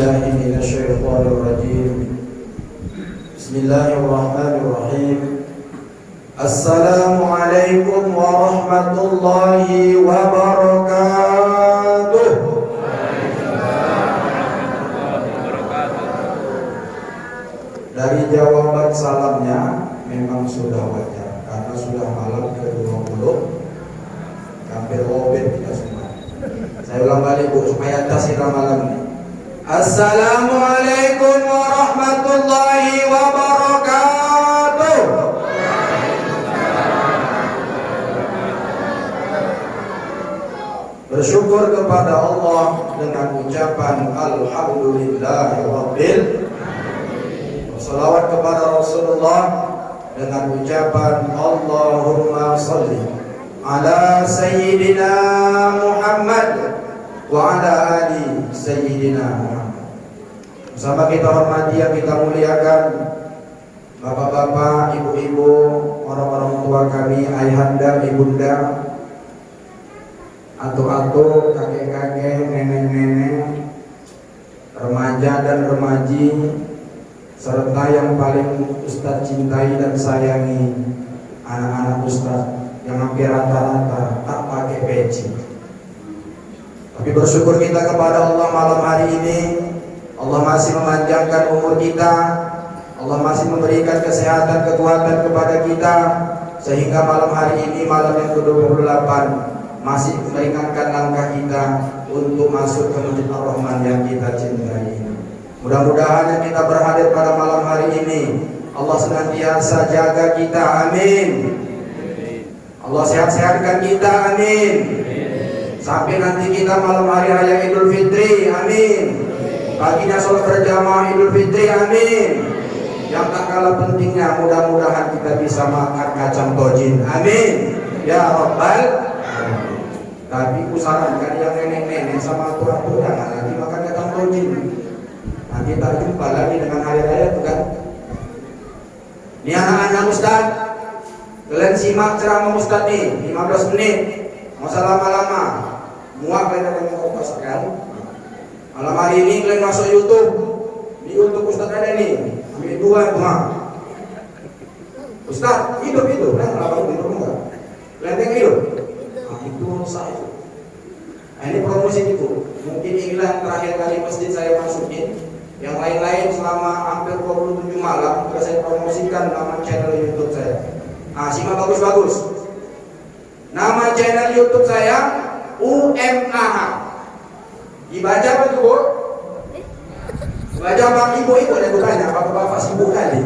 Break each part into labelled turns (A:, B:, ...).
A: billahi minasyaitonir rajim. Bismillahirrahmanirrahim. Assalamualaikum warahmatullahi wabarakatuh. Dari jawaban salamnya memang sudah wajar karena sudah malam ke-20, hampir obet kita semua. Saya ulang balik Bu supaya tas kita malam ini. Assalamualaikum warahmatullahi wabarakatuh. Bersyukur kepada Allah dengan ucapan Alhamdulillahirabbil. Salawat kepada Rasulullah dengan ucapan Allahumma salli ala Sayyidina Muhammad wa ala ali Sayyidina Muhammad. Bersama kita hormati yang kita muliakan bapak-bapak, ibu-ibu, orang-orang tua kami, ayahanda, ibunda, atuk-atuk, kakek-kakek, nenek-nenek, remaja dan remaji, serta yang paling Ustadz cintai dan sayangi, anak-anak Ustadz yang hampir rata-rata tak pakai peci. Tapi bersyukur kita kepada Allah malam hari ini, Allah masih memanjangkan umur kita, Allah masih memberikan kesehatan, kekuatan kepada kita, sehingga malam hari ini, malam yang ke-28, masih meringankan langkah kita untuk masuk ke Masjid Ar-Rahman yang kita cintai ini. Mudah-mudahan yang kita berhadir pada malam hari ini, Allah senantiasa jaga kita, amin. Allah sehat-sehatkan kita, amin. Sampai nanti kita malam hari raya Idul Fitri, amin. Paginya sholat berjamaah Idul Fitri, amin. Yang tak kalah pentingnya, mudah-mudahan kita bisa makan kacang tojin, amin. Ya Rabbal alamin. Tapi kusarankan yang nenek-nenek sama tua-tua jangan lagi makan kacang tojin. Nanti tak jumpa lagi dengan hari raya itu kan. Ini anak-anak Ustaz, kalian simak ceramah Ustaz nih 15 menit, nggak usah lama-lama. Muak kalian ada yang kompas kan. Malam hari ini kalian masuk YouTube, di YouTube Ustaz ada nih, ambil 2 tuh. Ustaz hidup itu kan, lapar hidup enggak? Kalian tengok hidup. Nah, itu saya. Nah, ini promosi itu. Mungkin inilah terakhir kali masjid saya masukin. Yang lain-lain selama hampir 27 malam sudah saya promosikan nama channel YouTube saya. Nah, simak bagus-bagus. Nama channel YouTube saya UMAH. Dibaca apa tuh, Bu? Baca Pak Ibu-ibu ada bukannya, bapak-bapak sibuk kali.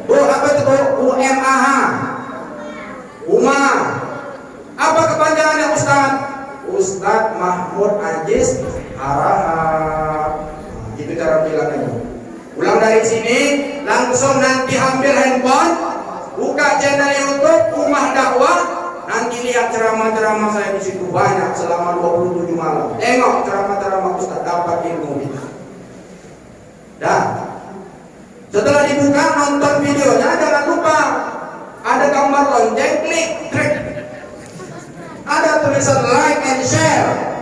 A: Bu, apa itu, Bu? UMAH. UMA. Apa kepanjangannya Ustaz? Ustaz Mahmud Ajis Harahap. Itu cara bilangnya. Ulang dari sini, langsung nanti ambil handphone, buka channel YouTube Ummah Dakwah, nanti lihat ceramah-ceramah saya di situ banyak selama 27 malam. Tengok ceramah-ceramah Ustaz, dapat ilmu kita. Dan setelah dibuka, nonton videonya, jangan lupa ada gambar lonceng, klik. Ada tulisan like and share.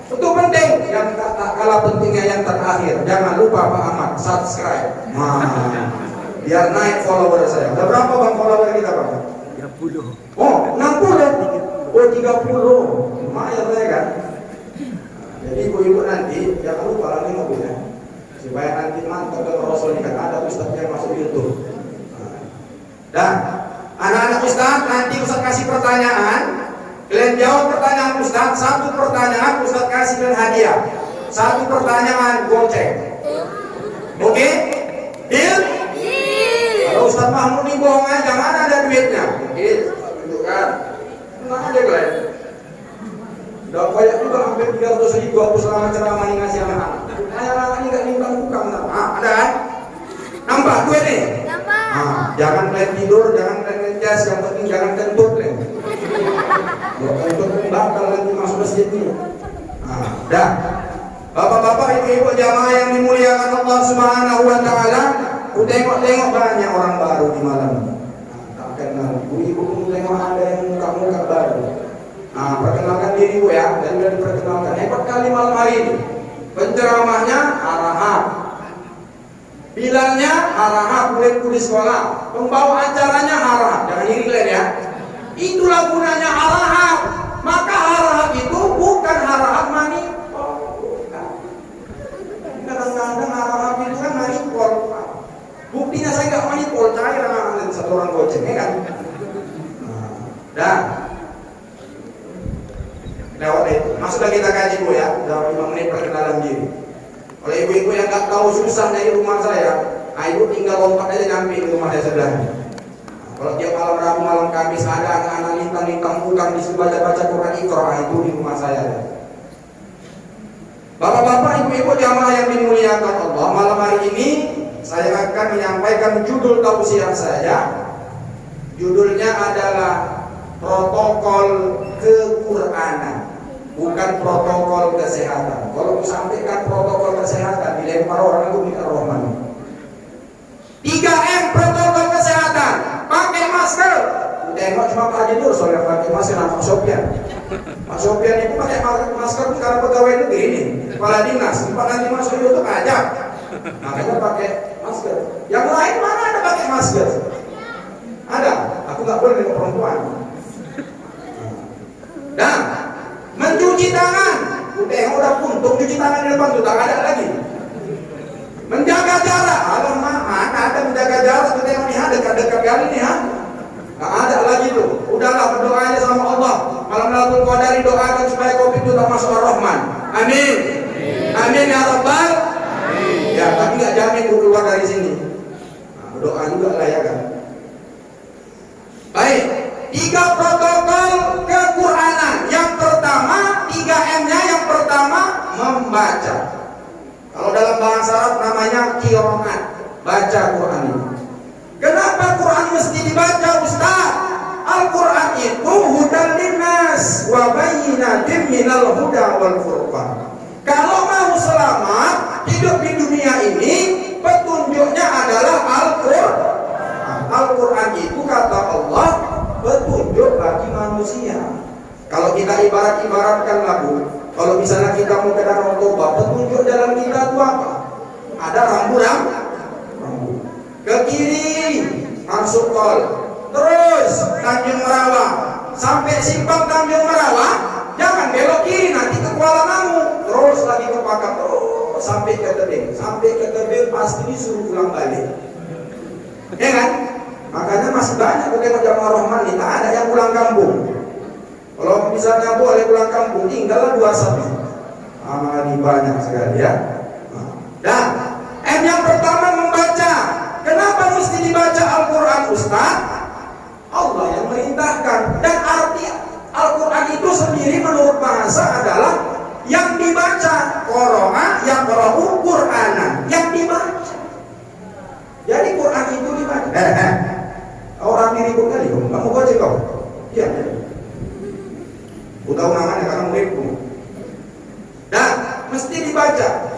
A: Itu penting, yang tak kalah pentingnya yang terakhir, jangan lupa Pak Ahmad subscribe. Biar naik follower saya. Udah berapa Bang follower kita Bang? 30. Oh 60. Oh 30. Lumayan saya kan. Jadi ibu-ibu nanti jangan lupa lagi mobilnya, supaya nanti mantap ke Rasul kan ada Ustaz yang masuk YouTube. Dan anak-anak Ustaz nanti Ustaz kasih pertanyaan. Kalian jawab pertanyaan Ustaz, satu pertanyaan Ustaz kasih kalian hadiah. Satu pertanyaan goceng. Oke? Deal? Kalau Ustaz Mahmud nih bohong aja, mana ada duitnya? Oke, tunjukkan. Tenang aja kalian. Udah banyak juga hampir 300.000 aku selama ceramah nih ngasih anak-anak. Anak-anak ini gak nimbang buka. Ada kan? Nambah duit nih? Nambah. Jangan kalian tidur, jangan kalian ngecas, yang penting jangan kentut kalian. Untuk bakal nanti masuk masjid ini. Dah. Bapak-bapak, ibu-ibu jamaah yang dimuliakan Allah Subhanahu wa taala, ku tengok banyak orang baru di malam ini. Tak kenal. Ibu-ibu pun tengok ada yang muka-muka baru. Perkenalkan diri Bu ya, dan sudah diperkenalkan. Hebat kali malam hari ini. penceramahnya harahap, bilangnya harahap, muridku di sekolah, pembawa acaranya harahap. Jangan iri ya. Itulah gunanya harahap. Maka harahap itu bukan harahap manipul. Kadang-kadang harahap itu kan manipul. Buktinya saya nggak manipul, cair anak satu orang goceng, ya kan? Dan lewat itu, masuklah kita kaji Bu ya, dalam 5 menit perkenalan diri. Kalau ibu-ibu yang nggak tahu susah dari rumah saya, ibu tinggal lompat aja nyampe di rumah saya sebelahnya. Kalau tiap malam Rabu, malam Kamis ada anak-anak lintang-lintang bukan disuruh baca-baca Quran Iqra, itu di rumah saya. Bapak-bapak, ibu-ibu jamaah yang dimuliakan Allah, malam hari ini saya akan menyampaikan judul tausiah saya. Judulnya adalah protokol kequranan, bukan protokol kesehatan. Kalau sampaikan protokol kesehatan dilempar orang itu minta rahman. 3M protokol kesehatan, pakai masker. Tengok cuma Pak Haji Nur soalnya pakai masker, Pak Sofyan. Pak Sofyan itu pakai masker karena pegawai negeri ini, kepala dinas. Pak nanti masuk itu pajak, makanya pakai masker. Yang lain mana ada pakai masker? Ada. Aku nggak boleh dengan perempuan. Dan mencuci tangan. Udah puntung cuci tangan di depan tuh, tak ada lagi. Menjaga jarak. Alamak, mana ada menjaga jarak? Tuh tengok nih, dekat-dekat kali nih ha. Nggak ada lagi tuh. Udahlah, berdoa aja sama Allah. Malam Lailatul Qadar doakan supaya Covid itu tak masuk Ar-Rahman. Amin. Amin ya Rabbal. Ya, tapi nggak jamin keluar dari sini. Nah, berdoa juga lah ya kan. Baik, 3 protokol kequranan. Yang pertama, 3M-nya yang pertama membaca. Kalau dalam bahasa Arab namanya qiraat, baca Quran ini. Kenapa Quran mesti dibaca, Ustaz? Al-Quran itu hudan linnas wa bayyinatin minal huda wal furqan. Kalau mau selamat hidup di dunia ini, petunjuknya adalah Al-Quran. Al-Quran itu kata Allah petunjuk bagi manusia. Kalau kita ibaratkan lagu, kalau misalnya kita mau ke Danau Toba, petunjuk jalan kita itu apa? Ada rambu-rambu. Ke kiri masuk tol, terus Tanjung Merawah sampai simpang Tanjung Merawah, jangan belok kiri nanti ke Kuala Namu, terus lagi ke Pakam, terus sampai ke Tebing pasti disuruh pulang balik. Ya kan? Makanya masih banyak tengok jamaah Rahman ini, tak ada yang pulang kampung. Kalau misalnya boleh pulang kampung, tinggallah 2 sapi. Ini banyak sekali ya. Dan M yang pertama membaca. Kenapa mesti dibaca Al-Quran, Ustaz? Allah yang merintahkan. Dan arti Al-Quran itu sendiri menurut bahasa adalah yang dibaca. Qara'a yaqra'u Qur'anan, yang dibaca. Jadi Quran itu dibaca. Orang ini ribut kali, kamu baca kau? Iya. Aku tahu namanya karena muridku. Dan mesti dibaca.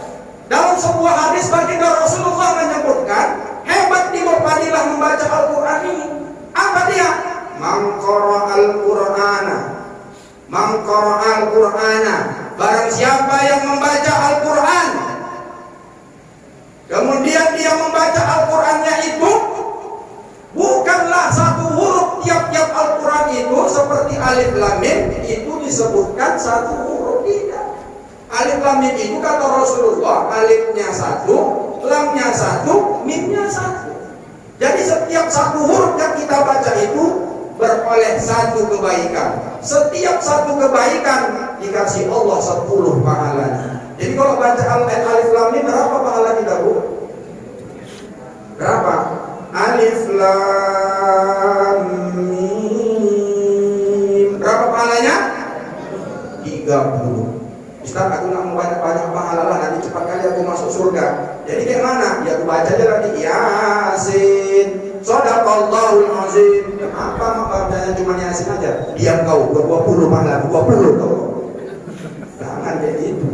A: Dalam sebuah hadis baginda Rasulullah menyebutkan, hebat di fadilah membaca Al-Quran ini. Apa dia? Man qara'al Qur'ana. Man qara'al Qur'ana. Barang siapa yang membaca Al-Quran, kemudian dia membaca Al-Qurannya itu, bukanlah satu huruf tiap-tiap Al-Quran itu seperti alif lam mim itu disebutkan satu huruf, tidak. Alif lam mim itu kata Rasulullah, alifnya 1, lamnya 1, mimnya 1. Jadi setiap satu huruf yang kita baca itu beroleh 1 kebaikan. Setiap 1 kebaikan dikasih Allah 10 pahalanya. Jadi kalau baca alif lam mim berapa pahala kita, Bu? Berapa? Alif lam mim. Berapa pahalanya? 30. Ustaz, aku nggak mau banyak-banyak pahala lah, nanti cepat kali aku masuk surga. Jadi kayak mana? Ya aku baca aja nanti Yasin, Shadaqallahul azim. Apa bacanya cuma Yasin aja? Diam kau, 20 pahala, 20 kau. Jangan kayak gitu.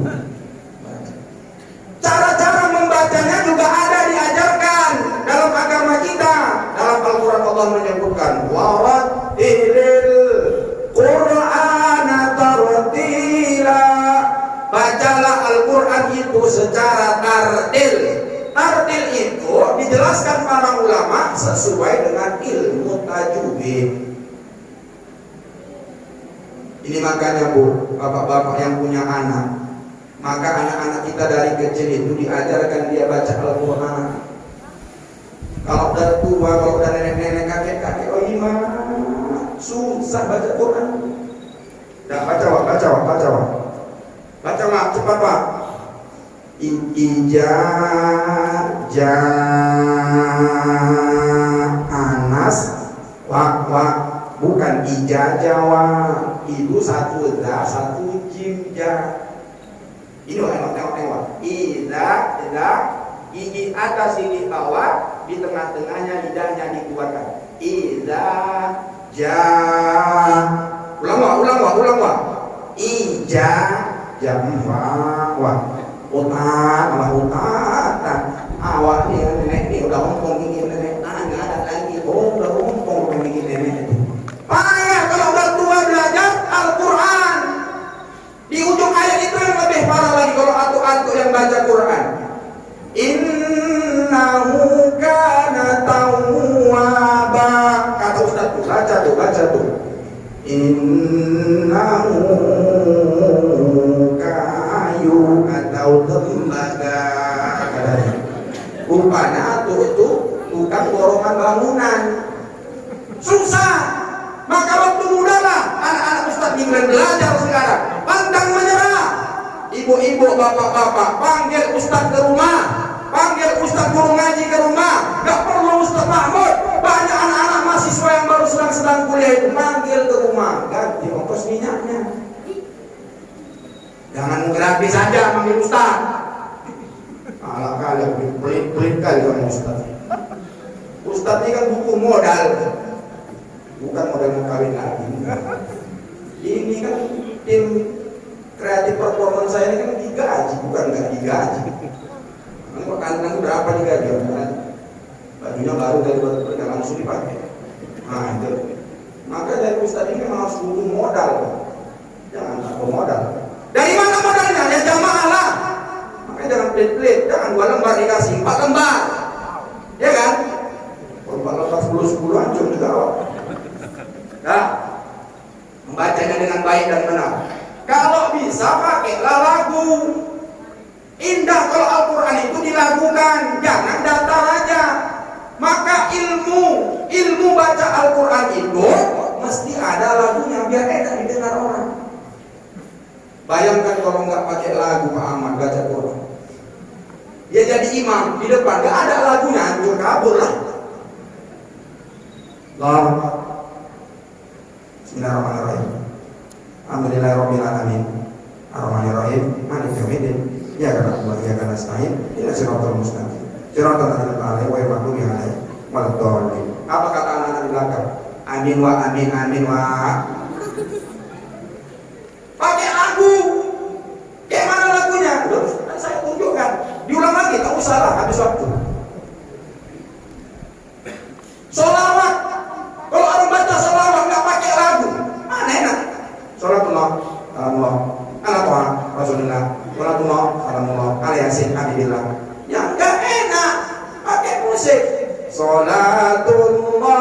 A: Cara-cara membacanya juga ada diajarkan dalam agama kita. Dalam Al-Quran Allah menyebutkan warattilil Qur'ana tartila. Bacalah Al-Quran itu secara tartil. Tartil itu dijelaskan para ulama sesuai dengan ilmu tajwid. Ini makanya Bu, bapak-bapak yang punya anak, maka anak-anak kita dari kecil itu diajarkan dia baca Al-Quran. Kalau udah tua, kalau udah nenek-nenek, kakek-kakek, oh gimana? Susah baca Quran. Dah baca Wak, baca Wak, cepat Wak. Ija ja Anas Wak, bukan ija Jawa. Itu satu dah, satu jim ja. Ini tengok. Ida, gigi atas, gigi bawah, di tengah-tengahnya lidahnya dikeluarkan. Ida ja. Ulang Wak. Ija wa. Utat. Awak nih nenek nih udah ngomong gini nenek. Nggak ada lagi. Oh udah ngomong gini nenek. Payah kalau udah tua belajar Al-Quran. Di ujung ayat itu yang lebih parah lagi kalau atu-atu yang baca Quran. Innahu kana tawwaba. Kata Ustaz tuh, baca tuh. Innahu kayu atau tembaga. Rupanya itu tukang borongan bangunan. Susah. Maka waktu muda lah anak-anak Ustaz Imran belajar sekarang. Pantang menyerah. Ibu-ibu, bapak-bapak, panggil Ustaz ke rumah, panggil Ustaz guru ngaji ke rumah. Gak perlu Ustaz Mahmud. Banyak anak-anak mahasiswa yang baru sedang kuliah itu panggil ke rumah, ganti ongkos minyaknya. Jangan gratis saja panggil Ustaz. Alah kalian pelit kali sama Ustaz. Ustaz ini kan butuh modal, bukan modal mau kawin lagi. Ini kan tim kreatif performance saya ini kan digaji, bukan nggak digaji. Nanti kandang berapa digaji? Bajunya baru dari baru langsung dipakai. Nah itu. Maka dari Ustaz ini memang harus butuh modal. Jangan takut modal. Dari mana modalnya? Ya jamaah lah. Makanya jangan pelit-pelit. Jangan 2 lembar dikasih 4 lembar. Ya kan? Kalau 4 lembar 10 hancur juga. Nah, membacanya dengan baik dan benar. Kalau bisa pakailah lagu. Indah kalau Al-Quran itu dilakukan, jangan datar aja. Maka ilmu baca Al-Quran itu mesti ada lagunya biar enak didengar orang. Bayangkan kalau nggak pakai lagu Pak Ahmad baca Quran, dia jadi imam di depan nggak ada lagunya, hancur kabur lah. Bismillahirrahmanirrahim. Alhamdulillahirabbil alamin. Arrahmanirrahim. Maliki yaumiddin. Ya kana wa ya kana nasta'in. Ihdinas siratal mustaqim. Siratal ladzina an'amta 'alaihim ghairil maghdubi 'alaihim waladdallin. Apa kata anak-anak di belakang? Amin wa. Pakai lagu. Kayak mana lagunya? Udah, saya tunjukkan. Diulang lagi, tak usah lah, habis waktu. Sholawat. Kalau orang baca sholawat nggak pakai lagu, mana enak? Sholatullah, salamullah, ala Tuhan, Rasulullah, sholatullah, salamullah, ala Yasin, Abidillah. Yang nggak enak, pakai musik. Sholatullah,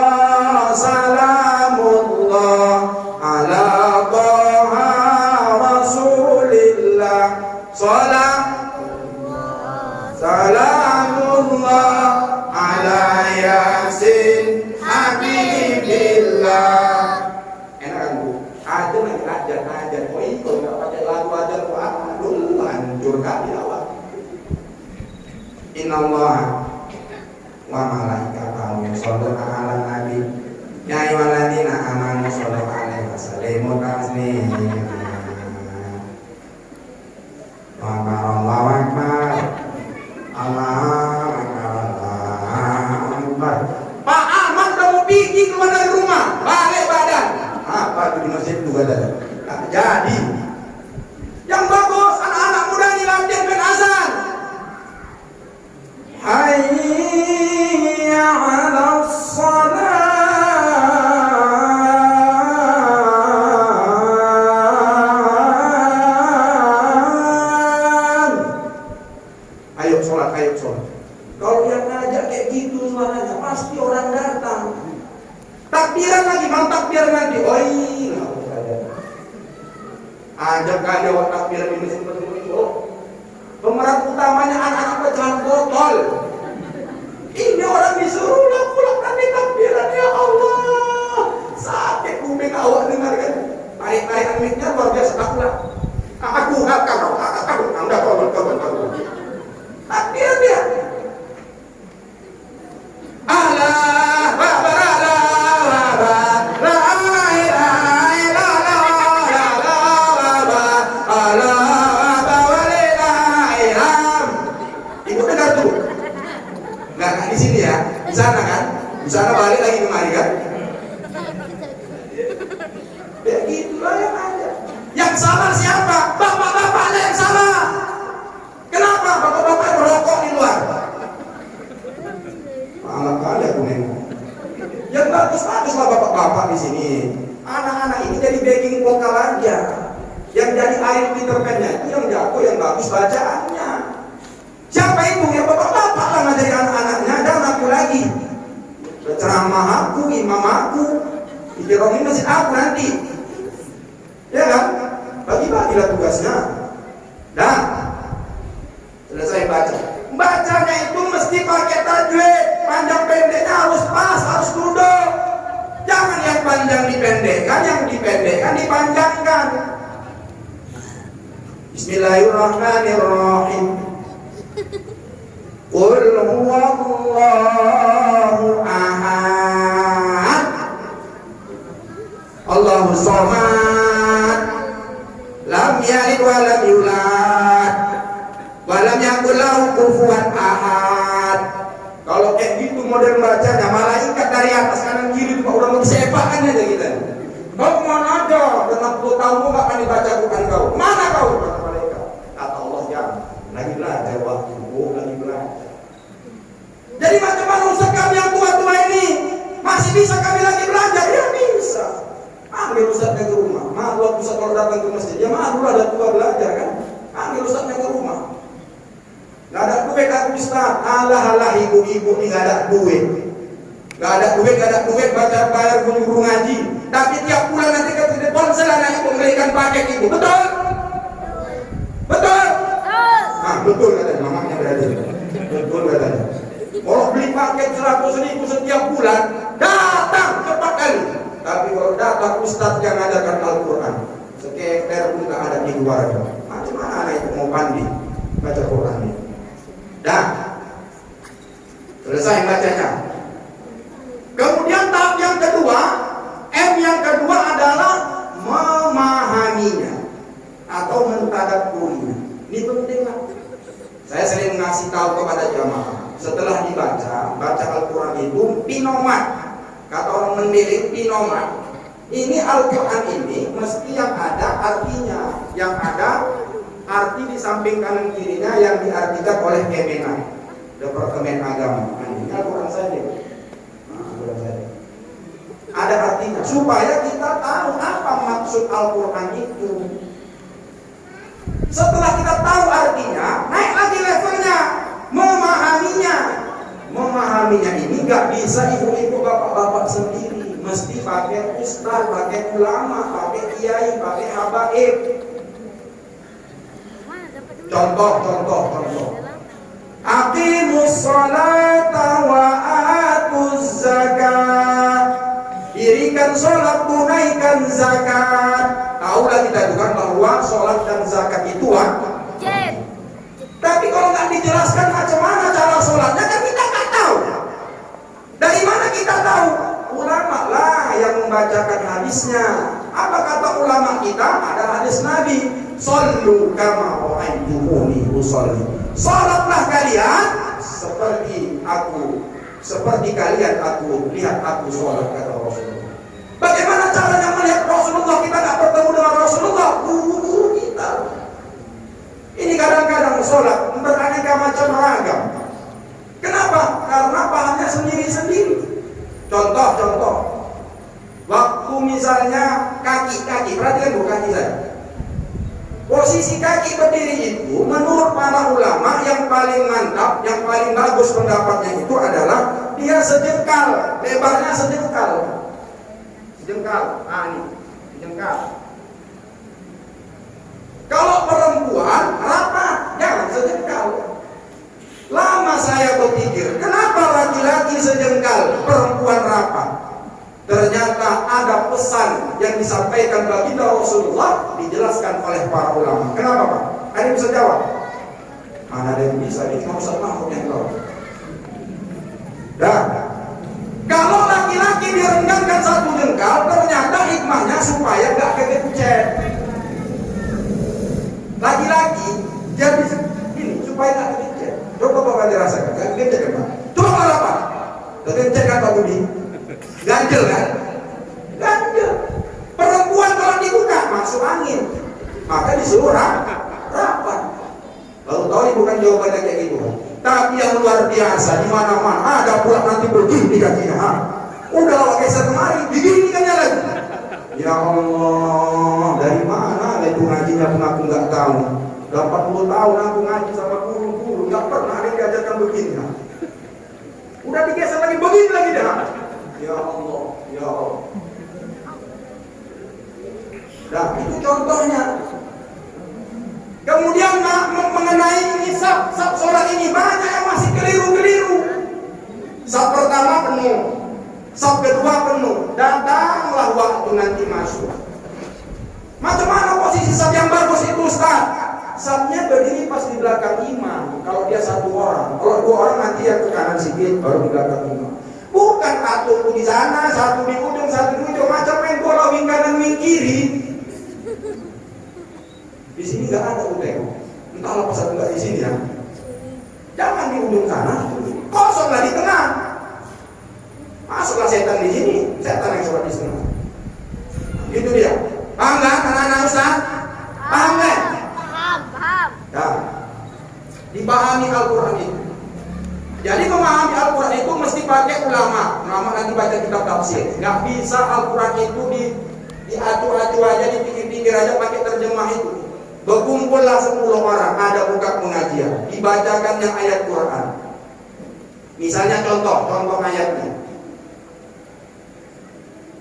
A: salamullah, ala Tuhan, Rasulillah, salamullah, ala Yasin, Habibillah. Enak kan Bu? Ada lagi ajar. Oh itu nggak pakai lagu ajar. Aduh, hancur kali awak. Innallaha wa malaikatahu yusholluna 'alan nabi. Ya ayyuhalladzina amanu shollu 'alaihi wa sallimu taslima. Allahu akbar. Allahu akbar. Pak Ahmad udah mau pergi keluar dari rumah, balik badan. Apa itu di masjid juga ada? Nggak jadi. Yang bagus anak-anak muda ini latihan main azan. Hayya 'alas shalah. imam takbir nanti. Oi, ajak kali awak takbir ini seperti itu. Pemeran utamanya anak-anak pecahan botol. Ini orang disuruh pulang nanti takbiran, ya Allah. Sakit kuping awak dengarkan. Tarik-tarikan mic-nya luar biasa. Aku anda kawan. Takbir dia. Allah Akbar, Allah Akbar, la ilaha illallah, Allah Akbar, walillahilham. Ibu dengar tuh? Nggak di sini ya, di sana kan? Di sana balik lagi kemari kan? Ya gitulah yang ada. Yang salah siapa? Bapak-bapaknya yang salah. Kenapa? Bapak-bapak merokok di luar. Malah kali aku nengok. Yang bagus-baguslah bapak-bapak di sini. Anak-anak ini jadi backing vokal aja. Yang jadi air Peter Pan-nya itu yang jago, yang bagus bacaannya. Siapa itu? Ya bapak-bapak lah ngajari anak-anaknya. Dan aku lagi. Ceramah aku, imam aku. Dikirongin masjid aku nanti. Ya kan? Bagi-bagilah tugasnya. Dan selesai baca. Bacanya itu mesti pakai tajwid. Panjang pendeknya harus pas, harus duduk. Jangan yang panjang dipendekkan, yang dipendekkan dipanjangkan. Bismillahirrahmanirrahim. Qul huwallahu ahad, Allahus samad, lam yalid wa lam yulad, wa lam yakul lahu kufuwan ahad. Kalau kayak gitu model bacanya, malaikat dari atas kanan kiri juga udah bersepakan aja kita. Kau kemana aja? Dengan 10 tahun kau gak akan dibaca Quran kau. Mana kau? Kata malaikat. Kata Allah, ya lagi belajar waktu, lagi belajar. Jadi macam mana Ustaz kami yang tua-tua ini masih bisa kami lagi belajar? Ya bisa. Ambil Ustaznya ke rumah. Malu Ustaz kalau datang ke masjid. Ya malu ada tua belajar kan. Ambil Ustaznya ke rumah. Gak ada duit aku Ustaz. Alah ibu-ibu ini gak ada duit. Gak ada duit baca bayar guru ngaji. Tapi tiap bulan nanti ke ponsel anaknya memberikan paket ibu. Betul? Betul? Nah betul katanya, mamanya berarti. Betul katanya. Kalau beli paket 100.000 setiap bulan, datang cepat kali. Tapi kalau datang Ustaz yang ngajarkan Al-Quran, seketer pun gak ada di luar. Macam mana anak itu mau pandai baca Quran ini? Dah selesai bacanya. Kemudian tahap yang kedua, M yang kedua adalah memahaminya atau mentadabburinya. Ini penting lah. Saya sering ngasih tahu kepada jamaah, setelah baca Al-Quran itu pinomat. Kata orang mendidik pinomat. Ini Al-Quran ini mesti yang ada artinya, yang ada arti di samping kanan kirinya yang diartikan oleh Kemenak, Departemen Agama. Ini Al-Quran saja. Ada artinya supaya kita tahu apa maksud Al-Quran itu. Setelah kita tahu artinya, naik lagi levelnya, memahaminya. Memahaminya ini gak bisa ibu-ibu bapak-bapak sendiri, mesti pakai ustaz, pakai ulama, pakai kiai, pakai habaib. Contoh. Aqimus sholata wa atuz zakat. Dirikan sholat, tunaikan zakat. Tahulah kita juga bahwa sholat dan zakat itu wajib. Tapi kalau nggak dijelaskan macam mana cara sholatnya kan kita nggak tahu. Dari mana kita tahu? Ulama lah yang membacakan hadisnya. Apa kata ulama kita? Ada hadis Nabi. Shollu kama ra'aitumuni usolli. Sholatlah kalian seperti kalian aku lihat aku sholat, kata Rasulullah. Bagaimana caranya melihat Rasulullah? Kita nggak bertemu dengan Rasulullah, guru kita. Ini kadang-kadang sholat beraneka macam ragam. Kenapa? Karena pahamnya sendiri-sendiri. Contoh. Waktu misalnya kaki, perhatikan bu kaki saya. Posisi kaki berdiri itu menurut para ulama yang paling mantap, yang paling bagus pendapatnya itu adalah dia sejengkal, lebarnya sejengkal. sejengkal. Ah ini, sejengkal. Kalau perempuan rapat, jangan sejengkal. Lama saya berpikir, kenapa laki-laki sejengkal, perempuan rapat? Ternyata ada pesan yang disampaikan baginda Rasulullah, dijelaskan oleh para ulama. Kenapa Pak? Ada yang bisa jawab? Mana ada yang bisa? Ini mau usah mau yang tahu. Dan kalau laki-laki direnggangkan satu jengkal, ternyata hikmahnya supaya gak kegencet. Laki-laki jadi ini supaya gak kegencet. Coba Bapak dirasakan, gak kegencet kan Pak? Coba apa? Kegencet kan Pak Budi? Ganjel kan? Ganjel. Perempuan kalau dibuka masuk angin, maka disuruh rapat. Lalu tahu ini bukan jawabannya kayak gitu. Tapi yang luar biasa di mana-mana ada pula nanti begini kakinya. Udah geser kemari, begini kan lagi. Ya Allah, dari mana itu ngajinya pun aku nggak tahu. Udah 40 tahun aku ngaji sama guru-guru, nggak pernah ada yang diajarkan begini. Udah digeser lagi, begini lagi dah. Ya Allah, ya Allah. Nah, itu contohnya. Kemudian mengenai ini sab sholat ini banyak yang masih keliru-keliru. Sab pertama penuh, sab kedua penuh, datanglah waktu nanti masuk. Macam mana posisi sab yang bagus itu Ustaz? Sabnya berdiri pas di belakang imam. Kalau dia satu orang, kalau dua orang nanti yang ke kanan sedikit baru di belakang imam. Bukan satu di sana, satu di ujung, satu di ujung, macam main bola wing kanan wing kiri. Di sini nggak ada uteo. Entahlah pas satu nggak di sini ya. Jangan di ujung sana, kosonglah di tengah. Masuklah setan di sini, setan yang sholat di tengah. Itu dia. Paham nggak, anak-anak Ustaz? Paham nggak? Paham. Ya. Dipahami Al-Quran itu. Jadi memahami Al-Quran itu mesti pakai ulama. Ulama nanti baca kitab tafsir. Nggak bisa Al-Quran itu diacu-acu aja, dipikir-pikir aja pakai terjemah itu. Berkumpullah 10 orang, ada buka pengajian, dibacakannya ayat Quran. Misalnya contoh ayatnya.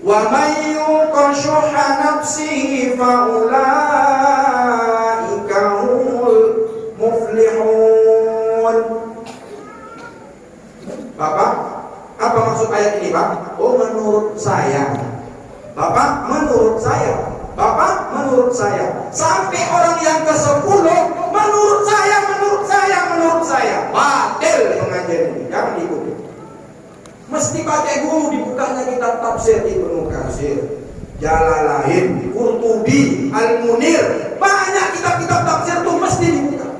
A: Wa may yuqa shuhha nafsihi fa ulaika humul muflihun. Bapak, apa maksud ayat ini, Pak? Oh, menurut saya. Bapak, menurut saya. Bapak, menurut saya. Sampai orang yang ke-10, menurut saya. Batil pengajian ini, jangan diikuti. Mesti pakai guru, dibukanya kitab tafsir Ibnu Katsir, Jalalain, Qurtubi, Al-Munir. Banyak kitab-kitab tafsir tuh mesti dibuka.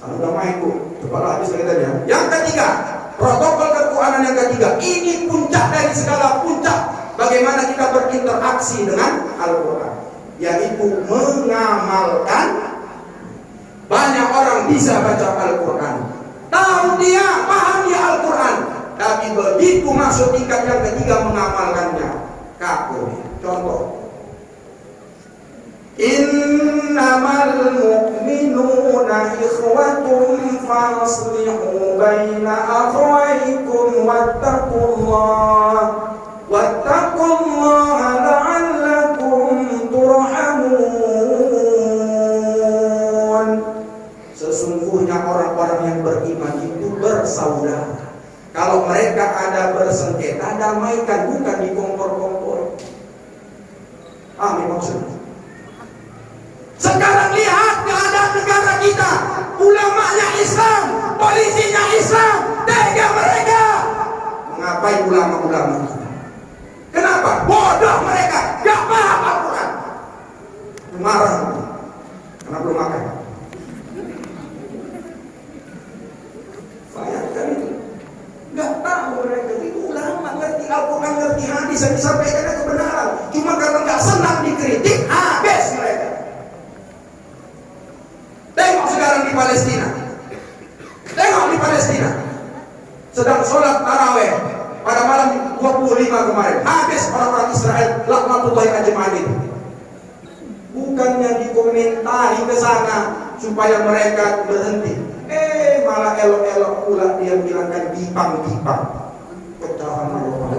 A: Sudah main Bu, coba habis lagi tadi ya. Yang ketiga, protokol keuangan yang ketiga. Ini puncak dari segala puncak. Bagaimana kita berinteraksi dengan Al-Quran, yaitu mengamalkan. Banyak orang bisa baca Al-Quran, tahu dia, paham dia Al-Quran, tapi begitu masuk tingkat yang ketiga mengamalkannya, kafir. Contoh, innamal mu'minuna ikhwatun faslihu baina akhawaykum wattaqullaha la'allakum turhamun. Sesungguhnya orang-orang yang beriman itu bersaudara. Kalau mereka ada bersengketa, damaikan, bukan dikompor-kompor. Amin maksudnya. Sekarang lihat keadaan negara kita, ulamanya Islam, polisinya Islam, tega mereka. Mengapain ulama-ulama kita? Kenapa? Bodoh mereka, gak paham Al-Quran. Marah, karena belum makan. Bayangkan itu, gak tahu mereka itu ulama, ngerti Al-Quran, ngerti hadis yang disampaikan kebenaran. Cuma karena gak senang dikritik, habis mereka. Tengok sekarang di Palestina. Sedang sholat taraweh pada malam 25 kemarin. Habis orang-orang Israel laknatullahi ajma'in. Bukannya dikomentari ke sana supaya mereka berhenti. Malah elok-elok pula dia bilangkan bipang. Pecahan Allah.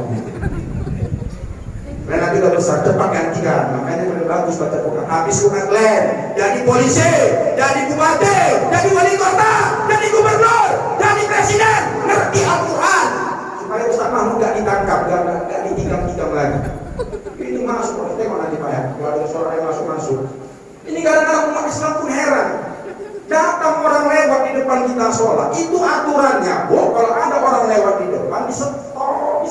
A: besar cepat gantikan. Makanya lebih bagus baca Quran. Habis Quran kalian jadi polisi, jadi bupati, jadi wali kota, jadi gubernur, jadi presiden, ngerti Al-Quran supaya Ustaz Mahmud gak ditangkap, gak ditikam-tikam lagi. Ini masuk, tengok nanti Pak ya, kalau ada suara yang masuk. Ini kadang-kadang umat Islam pun heran. Datang orang lewat di depan kita sholat, itu aturannya, Bu. Kalau ada orang lewat di depan, disetop.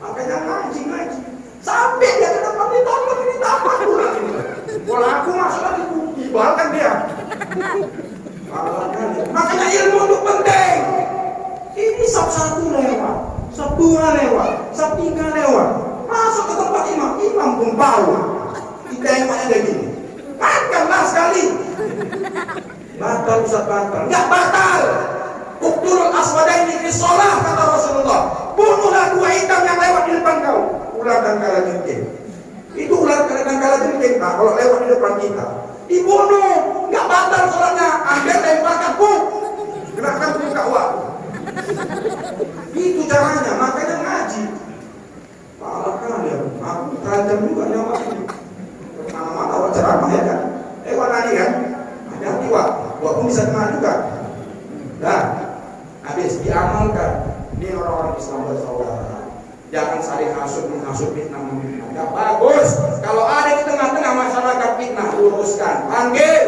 A: Makanya ngaji. Sampai dia ke depan ditambah pulang. Kalau aku masuk lagi, dibatalkan dia. Makanya ilmu itu penting. Ini satu lewat, dua lewat, tiga lewat. Masuk ke tempat imam pun bau. Kita yang ada gini. Makanlah sekali. Batal Ustaz, batal. Enggak batal. Uqtulul aswadaini fi shalah kata Rasulullah. Bunuhlah dua hitam yang lewat di depan kau. Ular dan kalajengking. Itu ular dan kalajengking. Nah, kalau lewat di depan kita, dibunuh. Enggak batal sholatnya. Ambil lemparkan pun. Gerakan buka waktu. Itu caranya. Makanya ngaji. Malah kalian. Aku terancam juga nyawa ini. Mana-mana awak ceramah ya kan. Nani kan. Hati-hati wak pun bisa kena juga. Dah, habis diamalkan. Ini orang-orang Islam bersaudara. Jangan saling menghasut fitnah. Enggak bagus. Kalau ada di tengah-tengah masyarakat fitnah, luruskan. Panggil.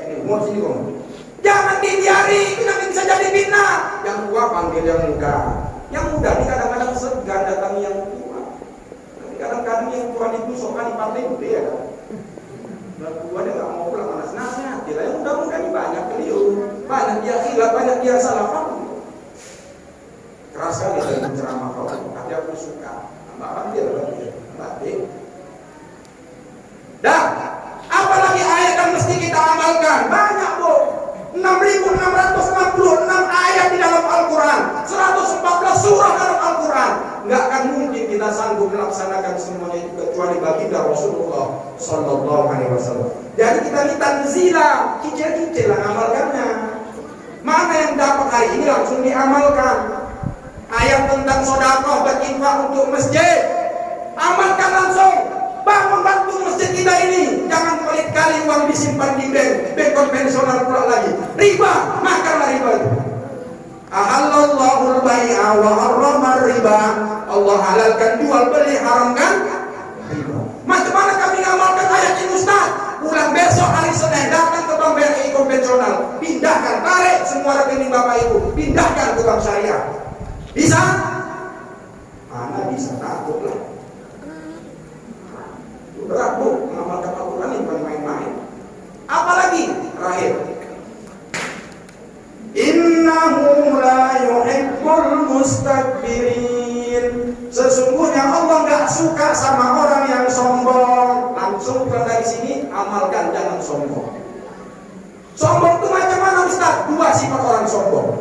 A: Sini kamu. Jangan dibiari, itu nanti bisa jadi fitnah. Yang tua panggil yang muda. Yang muda ini kadang-kadang segan datangi yang tua. Tapi kadang-kadang yang tua itu sokan di partai gede ya kan. Tua dia nggak mau pulang nasihat. Dia yang muda-muda ini banyak beliau. Banyak dia khilaf, banyak dia salah paham. Keras sekali dalam ceramah kau, tapi aku suka. Mbak dia berarti. Dan apalagi ayat yang mesti kita amalkan banyak Bu. 6.666 ayat di dalam Al-Quran, 114 surah dalam Al-Quran. Nggak akan mungkin kita sanggup melaksanakan semuanya itu kecuali baginda Rasulullah Sallallahu Alaihi Wasallam. Jadi kita minta zila, kicil-kicil lah amalkannya. Mana yang dapat hari ini langsung diamalkan. Ayat tentang sedekah berinfak untuk masjid, amalkan langsung. Bantu masjid kita ini. Jangan pelit kali uang disimpan di bank konvensional pula lagi. Riba, makanlah riba itu. Ahallallahu al-bai'a wa harrama riba. Allah halalkan jual beli, haramkan riba. Macam mana kami ngamalkan ayat ini Ustaz? Pulang besok hari Senin datang ke bank BRI konvensional, pindahkan, tarik semua rekening Bapak Ibu, pindahkan ke bank syariah. Bisa? Mana bisa, takutlah. Berat Bu, mengamalkan Al-Quran ini bukan main-main. Apalagi terakhir, innahu la yuhibbul mustakbirin. Sesungguhnya Allah gak suka sama orang yang sombong. Langsung pulang dari sini, amalkan, jangan sombong. Sombong itu macam mana Ustaz? Dua sifat orang sombong.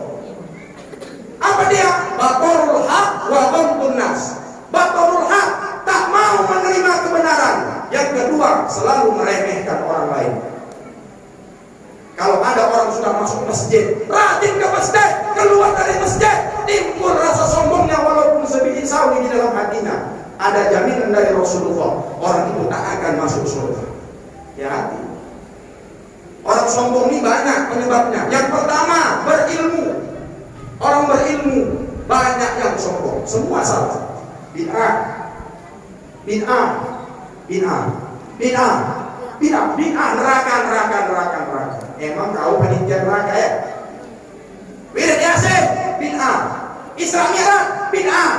A: Apa dia? Batorul haq wa ghamtun nas. Batorul haq, tak mau menerima kebenaran. Yang kedua, selalu meremehkan orang lain. Kalau ada orang sudah masuk masjid, rajin ke masjid, keluar dari masjid, timbul rasa sombongnya walaupun sebiji sawi di dalam hatinya. Ada jaminan dari Rasulullah, orang itu tak akan masuk surga. Ya hati. Orang sombong ini banyak penyebabnya. Yang pertama, berilmu. Orang berilmu banyak yang sombong. Semua salah. Bid'ah, neraka. Emang kau panitia neraka ya? Wirid Yasin, bid'ah. Isra Mi'raj, bid'ah.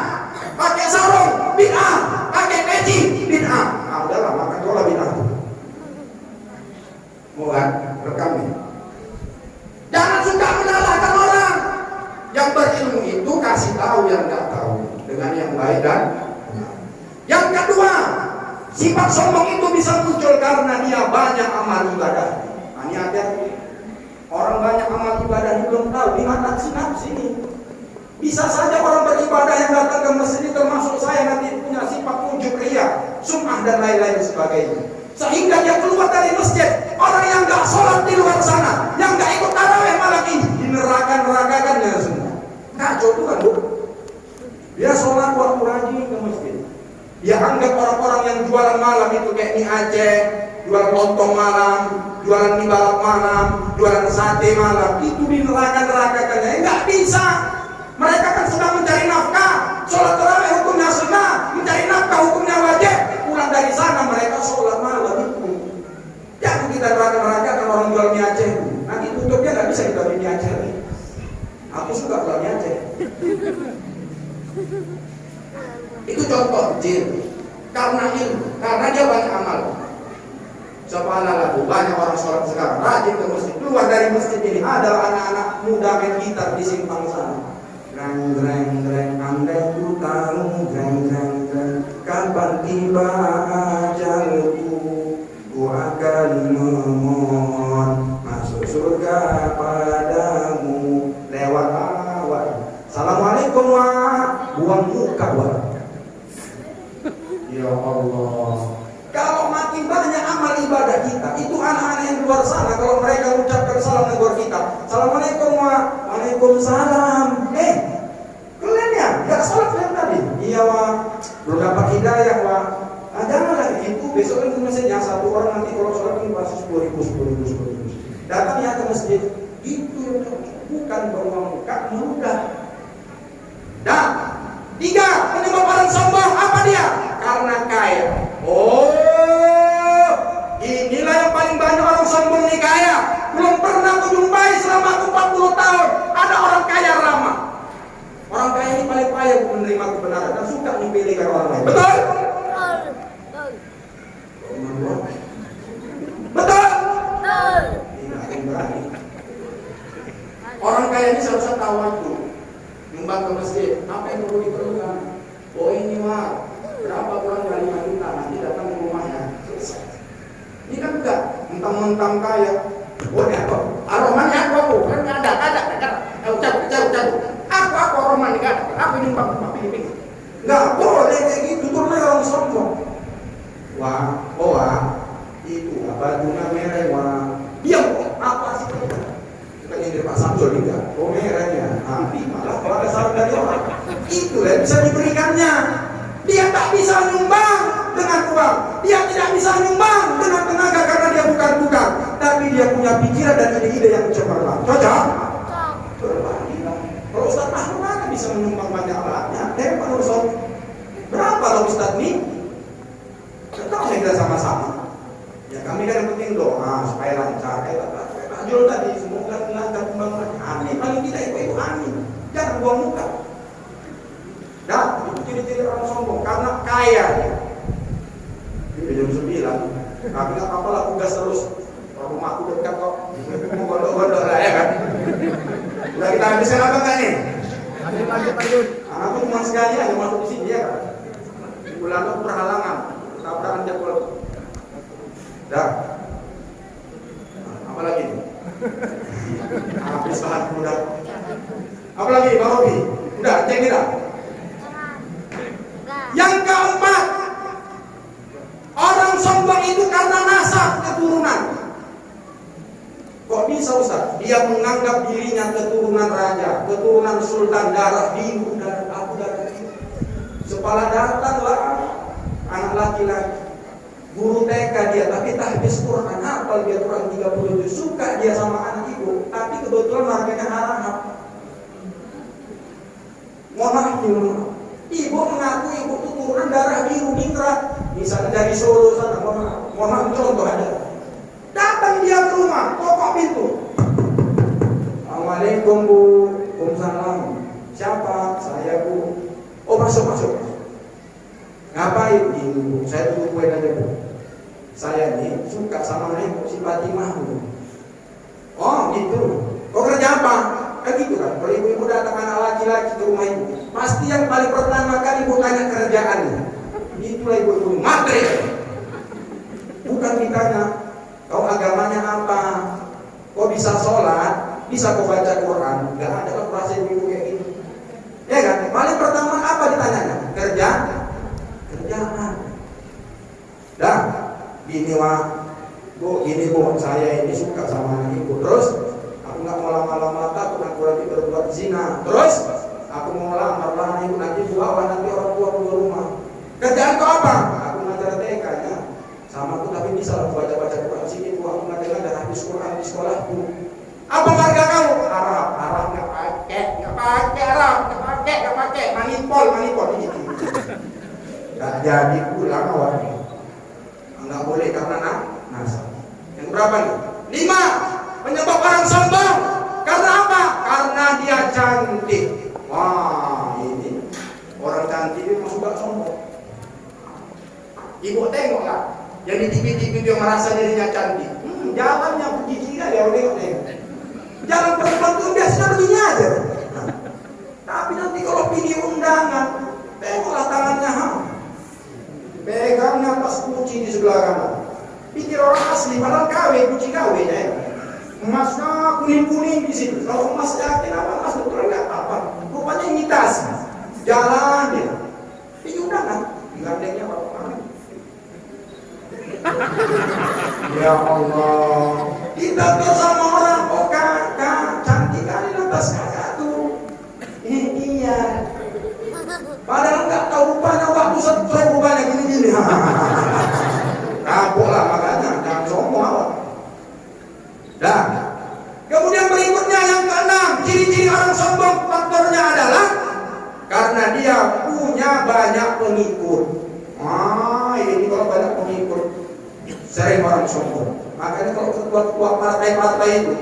A: Pakai sarung, bid'ah. Pakai peci, bid'ah. Nah, udahlah, makan cola bid'ah. Mau kan? Rekam nih. Jangan suka menyalahkan orang. Yang berilmu itu kasih tahu yang nggak tahu dengan yang baik dan benar. Yang kedua, sifat sombong itu bisa muncul karena dia banyak amal ibadah. Ini ada orang banyak amal ibadah belum tahu di mana nafsi ini. Bisa saja orang beribadah yang datang ke masjid termasuk saya nanti punya sifat ujub ria, sum'ah dan lain-lain sebagainya. Sehingga dia keluar dari masjid, orang yang nggak sholat di luar sana, yang nggak ikut tarawih malam ini, dinerakakannya semua. Kacau tuh kan Bu. Dia sholat waktu rajin ke masjid. Dia anggap orang-orang yang jualan malam itu kayak mie Aceh, jualan lontong malam, jualan mie balap malam, jualan sate malam, itu di neraka-nerakakan. Enggak bisa. Mereka kan sedang mencari nafkah. Sholat tarawih hukumnya sunnah, mencari nafkah hukumnya wajib. Pulang dari sana mereka sholat malam itu. Jangan kita neraka-nerakakan orang jual mie Aceh. Nanti tutupnya nggak bisa kita beli mie Aceh lagi. Aku suka jual mie Aceh. Itu contoh jin. Karena ilmu, karena dia banyak amal. Subhanallah, banyak orang sholat sekarang rajin ke masjid. Keluar dari masjid ini adalah anak-anak muda main gitar di simpang sana. Greng greng greng, andai ku tahu greng greng greng, kapan tiba ajalku, ku akan memohon masuk surga padamu lewat awal. Assalamualaikum wa, buang muka wa. Ya Allah. Kalau makin banyak amal ibadah kita, itu anak-anak yang luar sana, kalau mereka ucapkan salam negor kita, Assalamualaikum wa, Waalaikumsalam. Kalian ya, gak sholat yang tadi? Iya wa, belum dapat hidayah wa. Janganlah itu, besok itu mesinnya satu orang nanti kalau sholat ini pasti 10.000. Datang ya ke masjid, itu bukan beruang muka, mudah. Dan 3, penyebab sombong apa dia? Karena kaya. Oh, inilah yang paling banyak orang sombong nih, kaya. Belum pernah aku jumpai selama aku 40 tahun ada orang kaya ramah. Orang kaya ini paling kaya menerima kebenaran dan suka memilihkan orang lain. Betul? Betul? Betul. Orang kaya ini seharusnya tahu waktu nyumbang ke masjid. Apa yang perlu diperlukan? Oh ini mah berapa kurang dari 5 juta, nanti datang ke rumahnya, selesai. Ini kan enggak mentang-mentang kaya. Oh ini apa? Aromanya aku kan ada. Cabut. Aku aroman enggak ada. Aku nyumbang rumah pilih. Enggak boleh kayak gitu, turunnya orang sombong. Wah, itu bajunya merah, wah. Diam kok, apa sih? Kita nyindir Pak Samsul juga. Oh merahnya, malah kalau ada saran dari orang. Itu yang bisa diberikannya. Dia tak bisa nyumbang dengan uang. Dia tidak bisa nyumbang dengan tenaga karena dia bukan tukang. Tapi dia punya pikiran dan ide-ide yang cemerlang. Cocok? Berbagi. Kalau Ustaz Mahmud mana bisa menyumbang banyak alatnya? Hebat Ustaz. Berapa loh Ustaz ini? Kita kita sama-sama. Ya kami kan yang penting doa supaya lancar. Kayak Pak Jul tadi, semoga lancar pembangunannya. Amin. Paling tidak itu amin. Jangan buang muka. Nah, itu ciri-ciri orang sombong karena kaya. Ini jam 9. Kami nggak apa-apa lah, tugas terus. Rumahku dekat kok. Mau gondok-gondok lah ya kan. Udah kita habiskan apa nggak nih? Lanjut. Aku cuma sekali aja masuk di sini ya kan. Di bulan itu perhalangan, tabrakan jadwal. Dah. Apa lagi? Habis bahan mudah. Apa lagi, Bang Robi? Udah, cek tidak? Yang keempat, orang sombong itu karena nasab keturunan. Kok bisa Ustaz? Dia menganggap dirinya keturunan raja, keturunan sultan, darah biru, darah aku, darah biru. Sepala datanglah anak laki-laki, guru TK dia, tapi tahfiz Quran, hafal dia Quran 30 juz, suka dia sama anak ibu, tapi kebetulan marganya Arab. Mohon maaf, ibu mengaku ibu itu turunan darah biru mitra, misalnya dari Solo sana, mohon maaf contoh ada. Datang dia ke rumah, ketok pintu. Assalamualaikum Bu. Waalaikumsalam. Siapa? Saya Bu. Oh masuk. Ngapain? Ini Bu, saya tunggu kue aja Bu. Saya ini suka sama ibu si Fatimah Bu. Oh gitu. Kau kerja apa? Kan gitu kan. Kalau ibu-ibu datang anak laki-laki ke rumah ibu, pasti yang paling pertama kali ibu tanya kerjaannya. Itulah ibu-ibu materi. Bukan ditanya kau agamanya apa, kau bisa sholat, bisa kau baca Quran, nggak ada kan perasaan ibu kayak gitu, ya kan? Paling pertama apa ditanyanya? Kerjaan. Dah, gini Bu, saya ini suka sama anak ibu. Terus aku nggak mau lama-lama takut aku nanti berbuat zina. Terus aku mau lamar lah ibu nanti bawa nanti orang tua keluar rumah. Kerjaan kau Tak jadi pulang awalnya. Enggak boleh karena nasab. Yang berapa nih? 5. Penyebab orang sombong. Karena apa? Karena dia cantik. Wah, ini orang cantik itu suka sombong. Ibu tengoklah, yang di TV-TV dia merasa dirinya cantik. Jalannya begini ya, tengok. Jalan perempuan itu biasanya begini aja. Nah, tapi nanti kalau pilih undangan, tengoklah tangannya, pegangnya atas kuci di sebelah kanan. Pikir orang asli, padahal kuci KW ya. Emasnya kuning-kuning di situ. Kalau emas yakin apa emas betul nggak apa. Rupanya imitasi. Jalan dia. Ini undangan. Digandengnya apa? Ya Allah. Kita tuh sama orang, oh kakak cantik kali lantas kakak tuh. Iya. Padahal nggak tahu rupanya waktu saya rupanya gini-gini. Kapok lah makanya jangan sombong awak. Dan kemudian berikutnya yang keenam, ciri-ciri orang sombong faktornya adalah karena dia punya banyak pengikut. Ini kalau banyak pengikut sering orang sombong. Makanya kalau ketua-ketua partai-partai itu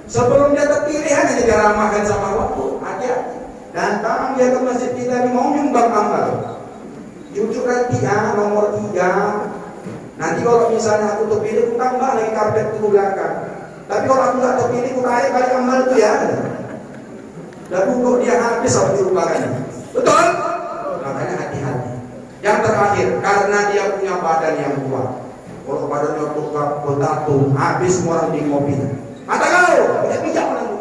A: sebelum dia terpilih hanya dia ramahkan sama waktu, hati-hati. Datang dia ke masjid kita ini mau nyumbang amal. Jujur nanti nomor 3. Nanti kalau misalnya aku terpilih, aku tambah lagi karpet ke belakang. Tapi kalau aku nggak terpilih, aku tarik balik amal itu ya. Dan untuk dia habis harus dilupakan. Betul? Makanya hati-hati. Yang terakhir, karena dia punya badan yang kuat. Kalau badannya bertatu, habis semua orang di mobil. Mata kau, tidak bijak orang itu.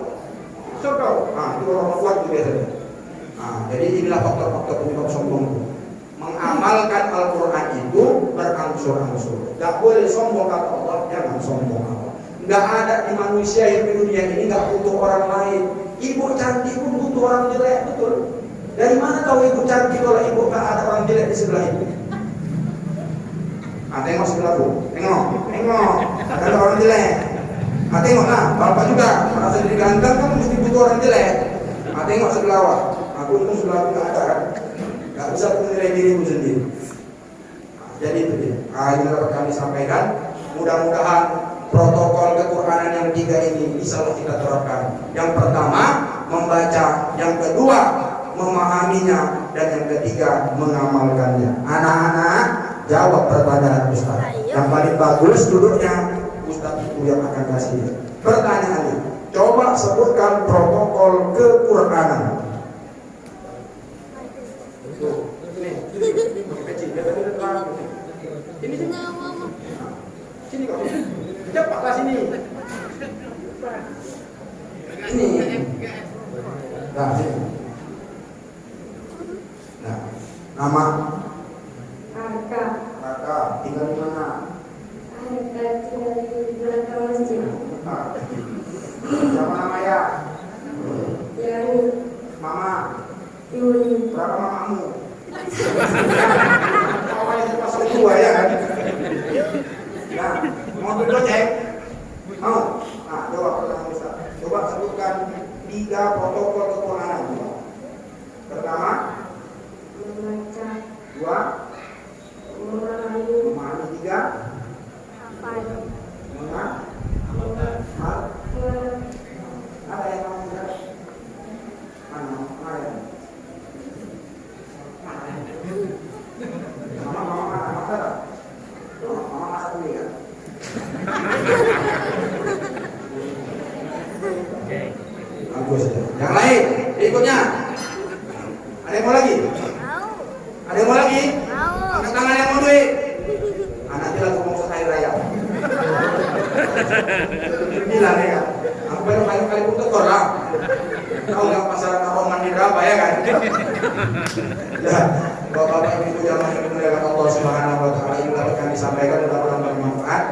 A: So kau, itu orang kuat itu biasanya. Jadi inilah faktor-faktor penyebab sombong. Mengamalkan Al-Quran itu berangsur-angsur. Tidak boleh sombong kata Allah, jangan sombong Allah. Tidak ada di manusia yang di dunia ini tidak butuh orang lain. Ibu cantik pun butuh orang jelek, betul. Dari mana tahu ibu cantik kalau ibu tak ada orang jelek di sebelah ibu? Tengok sebelahku, tengok. Ada orang jelek. Tengoklah, bapak juga merasa diri ganteng kan mesti butuh orang jelek. Tengok sebelah awak. Aku itu sebelah aku nggak ada kan. Gak bisa menilai dirimu sendiri. Jadi itu dia. Ini dapat kami sampaikan. Mudah-mudahan protokol kequranan yang 3 ini bisa kita terapkan. Yang pertama membaca, yang kedua memahaminya, dan yang ketiga mengamalkannya. Anak-anak jawab pertanyaan Ustaz. Yang paling bagus duduknya Ustaz itu yang akan kasih. Pertanyaannya, coba sebutkan protokol kequranan. Sini kau. Cepatlah sini. Ini. Nah, sini. Nah, nama Raka, tinggal di mana?
B: Tinggal di belakang masjid.
A: Siapa nama ya?
B: Yani.
A: Mama.
B: Yuni.
A: Berapa mamamu? Awalnya itu pasal 2 ya kan? Nah, mau duduk cek? Mau? Coba pertanyaan Ustaz. Coba sebutkan 3 protokol kequranan. Pertama,
B: Membaca.
A: 2,
B: Memahami.
A: memahami. 3,
B: Hafal.
A: menghafal. Ada yang mau menjawab? Mana ya? Mama masak dulu ya. Bagus. Yang lain, berikutnya. Ada yang mau lagi? Ada yang mau lagi? Angkat tangan yang mau duit. Nanti langsung mau ke hari raya. Gila nih kan? Aku baru kali pun tekor lah. Tahu nggak pasaran Roman di berapa ya kan? Ya, Bapak Ibu jamaah yang dimuliakan Allah Subhanahu Wa Taala, ini dapat kami sampaikan mudah-mudahan bermanfaat.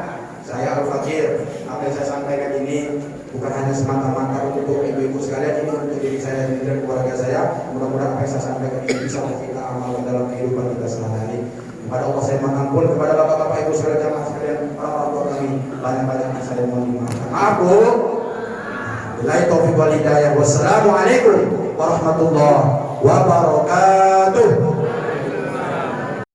A: Saya Al-Fakir, apa yang saya sampaikan ini bukan hanya semata-mata untuk ibu-ibu sekalian, ini untuk diri saya dan keluarga saya. Mudah-mudahan apa yang saya sampaikan ini bisa kita amalkan dalam kehidupan kita sehari-hari. Kepada Allah saya mohon ampun, kepada bapak-bapak ibu sekalian jamaah sekalian, orang tua kami banyak-banyak yang saya mohon dimaafkan. Maaf Bu. Billahi taufiq wal hidayah. Wassalamualaikum warahmatullahi wabarakatuh.